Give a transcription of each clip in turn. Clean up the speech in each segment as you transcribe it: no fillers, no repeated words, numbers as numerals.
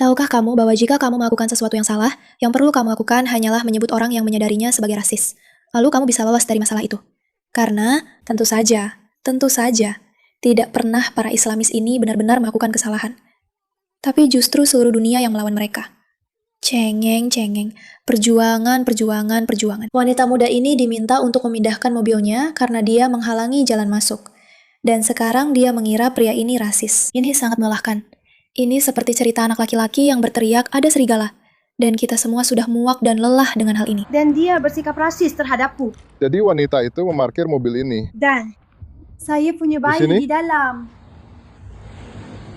Tahukah kamu bahwa jika kamu melakukan sesuatu yang salah, yang perlu kamu lakukan hanyalah menyebut orang yang menyadarinya sebagai rasis. Lalu kamu bisa lolos dari masalah itu. Karena, tentu saja, tidak pernah para Islamis ini benar-benar melakukan kesalahan. Tapi justru seluruh dunia yang melawan mereka. Cengeng. Perjuangan. Wanita muda ini diminta untuk memindahkan mobilnya karena dia menghalangi jalan masuk. Dan sekarang dia mengira pria ini rasis. Ini sangat melelahkan. Ini seperti cerita anak laki-laki yang berteriak ada serigala. Dan kita semua sudah muak dan lelah dengan hal ini. Dan dia bersikap rasis terhadapku. Jadi wanita itu memarkir mobil ini. Dan saya punya bayi sini? di dalam.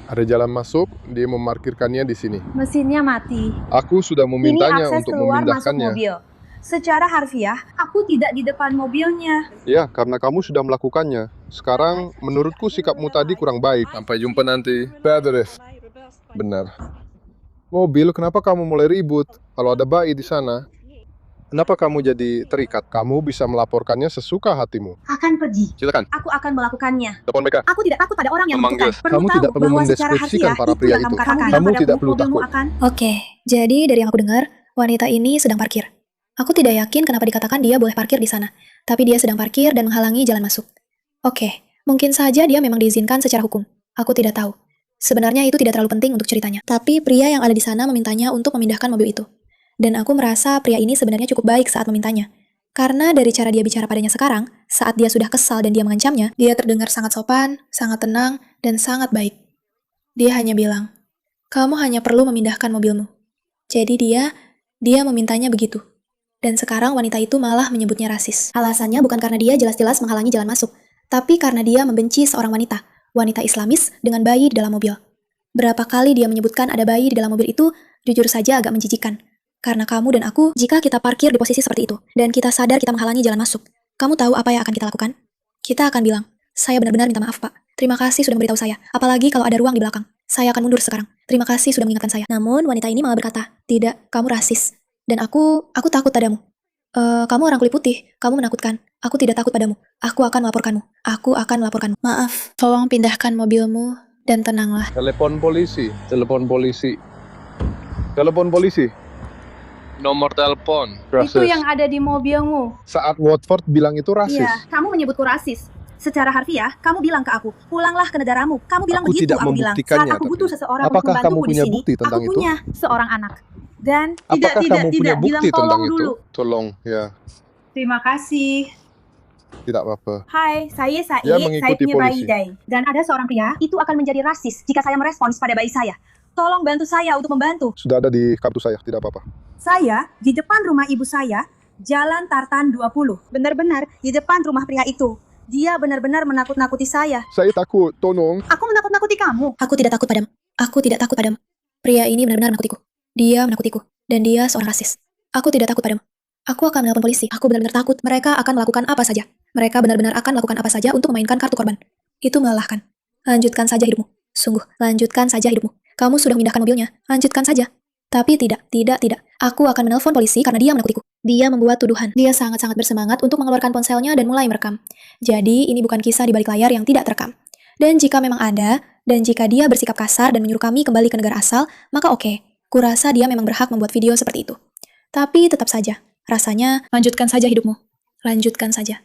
Ada jalan masuk, dia memarkirkannya di sini. Mesinnya mati. Aku sudah Ini memintanya akses untuk keluar masuk memindahkannya. mobil. Secara harfiah, aku tidak di depan mobilnya. Ya, karena kamu sudah melakukannya. Sekarang, menurutku sikapmu tadi kurang baik. Sampai jumpa nanti. Beres. Benar. Mobil, kenapa kamu mulai ribut? Kalau ada bayi di sana, kenapa kamu jadi terikat? Kamu bisa melaporkannya sesuka hatimu. Akan pergi. Silakan. Aku akan melakukannya. Telepon mereka. Aku tidak takut pada orang yang Memanggil. membutuhkan. Perlu Kamu tahu tidak perlu bahwa secara mendeskripsikan harfiah para itu pria yang itu. kamu katakan. Kamu Padaku, tidak perlu mobilmu takut. akan... Oke, jadi dari yang aku dengar, wanita ini sedang parkir. Aku tidak yakin kenapa dikatakan dia boleh parkir di sana. Tapi dia sedang parkir dan menghalangi jalan masuk. Oke, mungkin saja dia memang diizinkan secara hukum. Aku tidak tahu. Sebenarnya itu tidak terlalu penting untuk ceritanya. Tapi pria yang ada di sana memintanya untuk memindahkan mobil itu. Dan aku merasa pria ini sebenarnya cukup baik saat memintanya. Karena dari cara dia bicara padanya sekarang, saat dia sudah kesal dan dia mengancamnya, dia terdengar sangat sopan, sangat tenang, dan sangat baik. Dia hanya bilang, kamu hanya perlu memindahkan mobilmu. Jadi dia memintanya begitu. Dan sekarang wanita itu malah menyebutnya rasis. Alasannya bukan karena dia jelas-jelas menghalangi jalan masuk, tapi karena dia membenci seorang wanita Islamis dengan bayi di dalam mobil. Berapa kali dia menyebutkan ada bayi di dalam mobil itu, jujur saja agak menjijikan. Karena kamu dan aku, jika kita parkir di posisi seperti itu, dan kita sadar kita menghalangi jalan masuk, kamu tahu apa yang akan kita lakukan? Kita akan bilang, saya benar-benar minta maaf, Pak. Terima kasih sudah memberitahu saya, apalagi kalau ada ruang di belakang. Saya akan mundur sekarang. Terima kasih sudah mengingatkan saya. Namun, wanita ini malah berkata, tidak, kamu rasis. Dan aku takut padamu. Kamu orang kulit putih, kamu menakutkan. Aku tidak takut padamu. Aku akan melaporkanmu. Maaf, tolong pindahkan mobilmu dan tenanglah. Telepon polisi. Nomor telepon. Itu yang ada di mobilmu. Saat Watford bilang itu rasis. Iya, kamu menyebutku rasis. Secara harfiah, kamu bilang ke aku, pulanglah ke negaramu. Kamu bilang Aku begitu, tidak aku bilang. membuktikannya, Saat aku butuh tapi seseorang apakah untuk kamu membantuku di punya sini, bukti tentang aku itu? punya seorang anak. Dan Apakah kamu punya bilang bukti tentang tolong itu? dulu. Tolong, ya. Terima kasih. Tidak apa-apa. Hai, saya Said, Dia saya mengikuti punya bayi polisi. Dai. Dan ada seorang pria, itu akan menjadi rasis jika saya merespons pada bayi saya. Tolong bantu saya untuk membantu. Sudah ada di kartu saya, tidak apa-apa. Saya di depan rumah ibu saya, Jalan Tartan 20. Benar-benar di depan rumah pria itu. Dia benar-benar menakut-nakuti saya. Saya takut, tolong. Aku menakut-nakuti kamu. Aku tidak takut padamu. Pria ini benar-benar menakutiku. Dia menakutiku. Dan dia seorang rasis. Aku tidak takut padamu. Aku akan menelpon polisi. Aku benar-benar takut. Mereka akan melakukan apa saja. Mereka benar-benar akan melakukan apa saja untuk memainkan kartu korban. Itu melelahkan. Lanjutkan saja hidupmu. Sungguh, lanjutkan saja hidupmu. Kamu sudah memindahkan mobilnya. Lanjutkan saja. Tapi tidak. Aku akan menelpon polisi karena dia menakutiku. Dia membuat tuduhan. Dia sangat-sangat bersemangat untuk mengeluarkan ponselnya dan mulai merekam. Jadi, ini bukan kisah di balik layar yang tidak terekam. Dan jika memang ada, dan jika dia bersikap kasar dan menyuruh kami kembali ke negara asal, maka oke. Kurasa dia memang berhak membuat video seperti itu. Tapi tetap saja, rasanya lanjutkan saja hidupmu. Lanjutkan saja.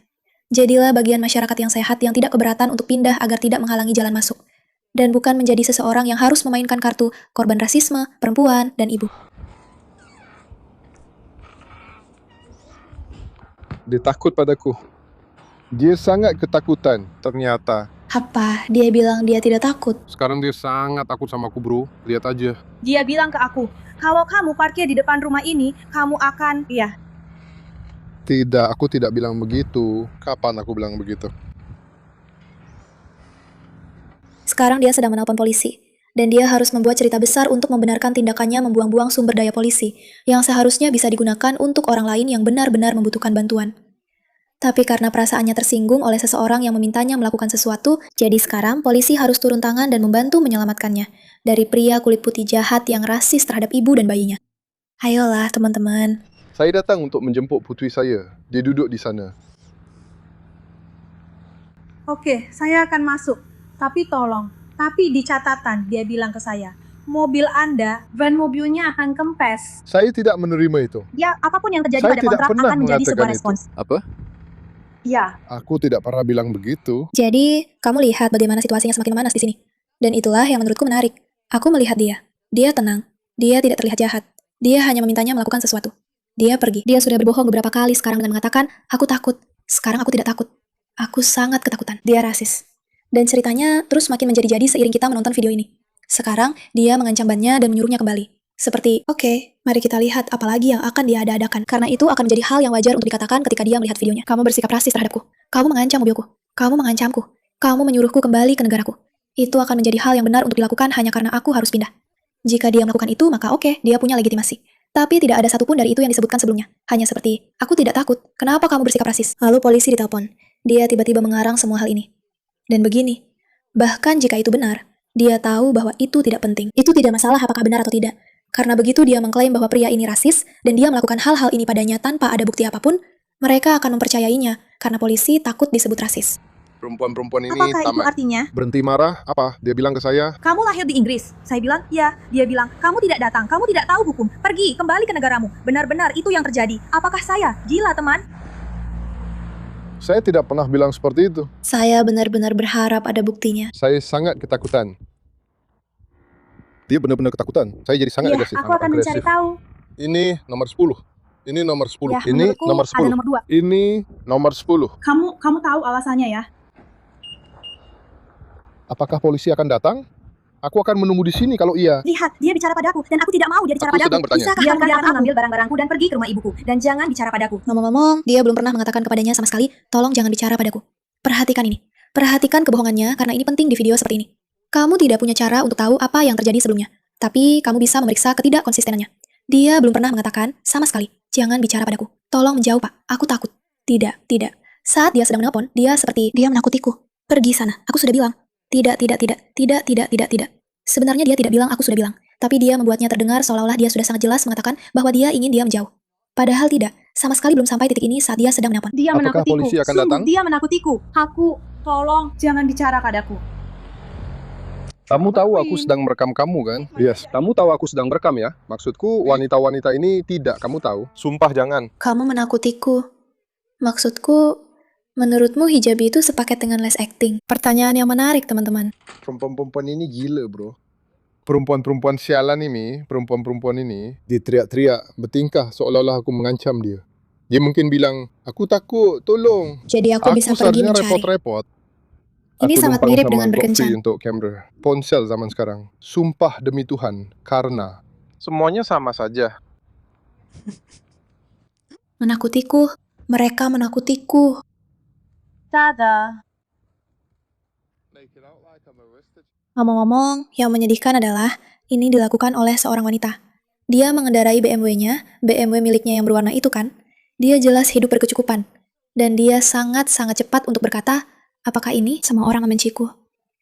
Jadilah bagian masyarakat yang sehat yang tidak keberatan untuk pindah agar tidak menghalangi jalan masuk. Dan bukan menjadi seseorang yang harus memainkan kartu korban rasisme, perempuan, dan ibu. Dia takut padaku. Dia sangat ketakutan, ternyata. Apa? Dia bilang dia tidak takut. Sekarang dia sangat takut sama aku, bro. Lihat aja. Dia bilang ke aku, kalau kamu parkir di depan rumah ini, kamu akan... Iya. Tidak, aku tidak bilang begitu. Kapan aku bilang begitu? Sekarang dia sedang menelpon polisi. Dan dia harus membuat cerita besar untuk membenarkan tindakannya membuang-buang sumber daya polisi, yang seharusnya bisa digunakan untuk orang lain yang benar-benar membutuhkan bantuan. Tapi karena perasaannya tersinggung oleh seseorang yang memintanya melakukan sesuatu, jadi sekarang polisi harus turun tangan dan membantu menyelamatkannya dari pria kulit putih jahat yang rasis terhadap ibu dan bayinya. Ayolah teman-teman. Saya datang untuk menjemput putri saya. Dia duduk di sana. Oke, saya akan masuk. Tapi tolong, tapi di catatan dia bilang ke saya, mobil Anda, ban mobilnya akan kempes. Saya tidak menerima itu. Ya, apapun yang terjadi Saya pada tidak kontrak pernah akan menjadi sebuah mengatakan itu. respons. Apa? Ya, Aku tidak pernah bilang begitu. Jadi, kamu lihat bagaimana situasinya semakin memanas di sini. Dan itulah yang menurutku menarik. Aku melihat dia. Dia tenang. Dia tidak terlihat jahat. Dia hanya memintanya melakukan sesuatu. Dia pergi. Dia sudah berbohong beberapa kali sekarang dengan mengatakan, aku takut. Sekarang aku tidak takut. Aku sangat ketakutan. Dia rasis. Dan ceritanya terus makin menjadi-jadi seiring kita menonton video ini. Sekarang, dia mengancam bannya dan menyuruhnya kembali. Seperti, oke, mari kita lihat apa lagi yang akan dia ada-adakan. Karena itu akan menjadi hal yang wajar untuk dikatakan ketika dia melihat videonya. Kamu bersikap rasis terhadapku. Kamu mengancam mobilku. Kamu mengancamku. Kamu menyuruhku kembali ke negaraku. Itu akan menjadi hal yang benar untuk dilakukan hanya karena aku harus pindah. Jika dia melakukan itu, maka oke, dia punya legitimasi. Tapi tidak ada satupun dari itu yang disebutkan sebelumnya. Hanya seperti, aku tidak takut. Kenapa kamu bersikap rasis? Lalu polisi ditelepon. Dia tiba-tiba mengarang semua hal ini. Dan begini, bahkan jika itu benar, dia tahu bahwa itu tidak penting. Itu tidak masalah apakah benar atau tidak. Karena begitu dia mengklaim bahwa pria ini rasis, dan dia melakukan hal-hal ini padanya tanpa ada bukti apapun, mereka akan mempercayainya, karena polisi takut disebut rasis. Perempuan-perempuan ini apakah itu tamat. artinya? Berhenti marah, apa? Dia bilang ke saya, Kamu lahir di Inggris. Saya bilang, ya. Dia bilang, kamu tidak datang, kamu tidak tahu hukum. Pergi, kembali ke negaramu. Benar-benar itu yang terjadi. Apakah saya gila, teman? saya tidak pernah bilang seperti itu. Saya benar-benar berharap ada buktinya. Saya sangat ketakutan. Dia benar-benar ketakutan. Saya jadi sangat Ya, agresif. aku akan mencari tahu. Ini nomor 10. Ini nomor 10. Ya, Ini menurutku nomor ada 10. nomor 2. Ini nomor 10. Kamu tahu alasannya ya? Apakah polisi akan datang? Aku akan menunggu di sini kalau iya. Lihat, dia bicara padaku, dan aku tidak mau dia bicara Aku padaku. sedang bertanya. Bisakah biarkan aku mengambil barang-barangku dan pergi ke rumah ibuku, dan jangan bicara padaku. Ngomong-ngomong, dia belum pernah mengatakan kepadanya sama sekali, tolong jangan bicara padaku. Perhatikan ini. Perhatikan kebohongannya, karena ini penting di video seperti ini. Kamu tidak punya cara untuk tahu apa yang terjadi sebelumnya. Tapi, kamu bisa memeriksa ketidakkonsistenannya. Dia belum pernah mengatakan, sama sekali, jangan bicara padaku. Tolong menjauh, Pak. Aku takut. Tidak, tidak. Saat dia sedang menelpon, dia seperti, dia menakutiku. Pergi sana, aku sudah bilang. Tidak. Sebenarnya dia tidak bilang aku sudah bilang. Tapi dia membuatnya terdengar seolah-olah dia sudah sangat jelas mengatakan bahwa dia ingin dia menjauh. Padahal tidak. Sama sekali belum sampai titik ini saat dia sedang menelpon. Dia Apakah menakutiku. polisi akan Sungguh, datang? dia menakutiku. Aku, tolong, jangan bicara padaku. Kamu tahu aku sedang merekam kamu kan? Yes. Kamu tahu aku sedang merekam ya? Maksudku wanita-wanita ini tidak, kamu tahu. Sumpah jangan. Kamu menakutiku. Maksudku, menurutmu hijabi itu sepaket dengan les acting? Pertanyaan yang menarik, teman-teman. Perempuan-perempuan ini gila bro. Perempuan-perempuan sialan ini, perempuan-perempuan ini, dia teriak-teriak, bertingkah seolah-olah aku mengancam dia. Dia mungkin bilang, aku takut, tolong. Jadi aku bisa pergi seharusnya mencari. repot-repot. Ini Aku sangat numpang mirip sama dengan GoFree berkencan. untuk kamera. Ponsel zaman sekarang. Sumpah demi Tuhan, karena semuanya sama saja. Menakutiku. Mereka menakutiku. Tada. Ngomong-ngomong, yang menyedihkan adalah ini dilakukan oleh seorang wanita. Dia mengendarai BMW-nya, BMW miliknya yang berwarna itu kan. Dia jelas hidup berkecukupan. Dan dia sangat-sangat cepat untuk berkata, apakah ini semua orang membenciku?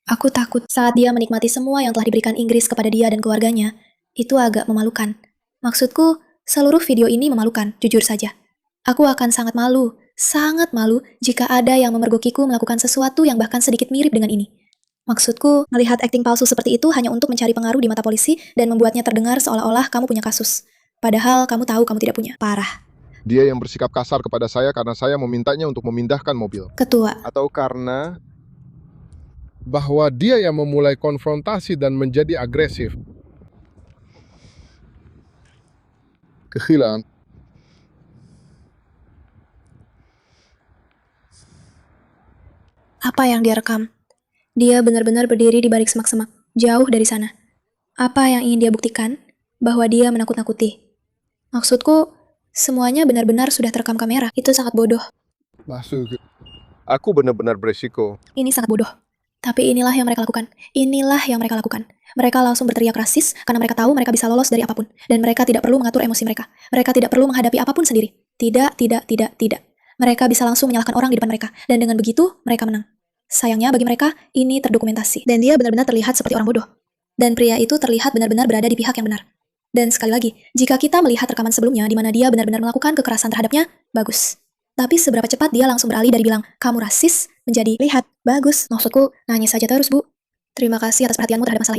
Aku takut saat dia menikmati semua yang telah diberikan Inggris kepada dia dan keluarganya. Itu agak memalukan. Maksudku, seluruh video ini memalukan, jujur saja. Aku akan sangat malu jika ada yang memergokiku melakukan sesuatu yang bahkan sedikit mirip dengan ini. Maksudku, melihat akting palsu seperti itu hanya untuk mencari pengaruh di mata polisi dan membuatnya terdengar seolah-olah kamu punya kasus. Padahal kamu tahu kamu tidak punya. Parah. Dia yang bersikap kasar kepada saya karena saya memintanya untuk memindahkan mobil. Ketua. Atau karena bahwa dia yang memulai konfrontasi dan menjadi agresif. Kehilangan. Apa yang dia rekam? Dia benar-benar berdiri di balik semak-semak, jauh dari sana. Apa yang ingin dia buktikan? Bahwa dia menakut-nakuti. Maksudku, semuanya benar-benar sudah terekam kamera. Itu sangat bodoh. Masuk. Aku benar-benar beresiko. Ini sangat bodoh. Tapi inilah yang mereka lakukan. Inilah yang mereka lakukan. Mereka langsung berteriak rasis karena mereka tahu mereka bisa lolos dari apapun. Dan mereka tidak perlu mengatur emosi mereka. Mereka tidak perlu menghadapi apapun sendiri. Tidak. Mereka bisa langsung menyalahkan orang di depan mereka. Dan dengan begitu, mereka menang. Sayangnya bagi mereka, ini terdokumentasi. Dan dia benar-benar terlihat seperti orang bodoh. Dan pria itu terlihat benar-benar berada di pihak yang benar. Dan sekali lagi, jika kita melihat rekaman sebelumnya di mana dia benar-benar melakukan kekerasan terhadapnya, bagus. Tapi seberapa cepat dia langsung beralih dari bilang, kamu rasis, menjadi, lihat, bagus. Maksudku, nangis saja terus, Bu. Terima kasih atas perhatianmu terhadap masalah ini.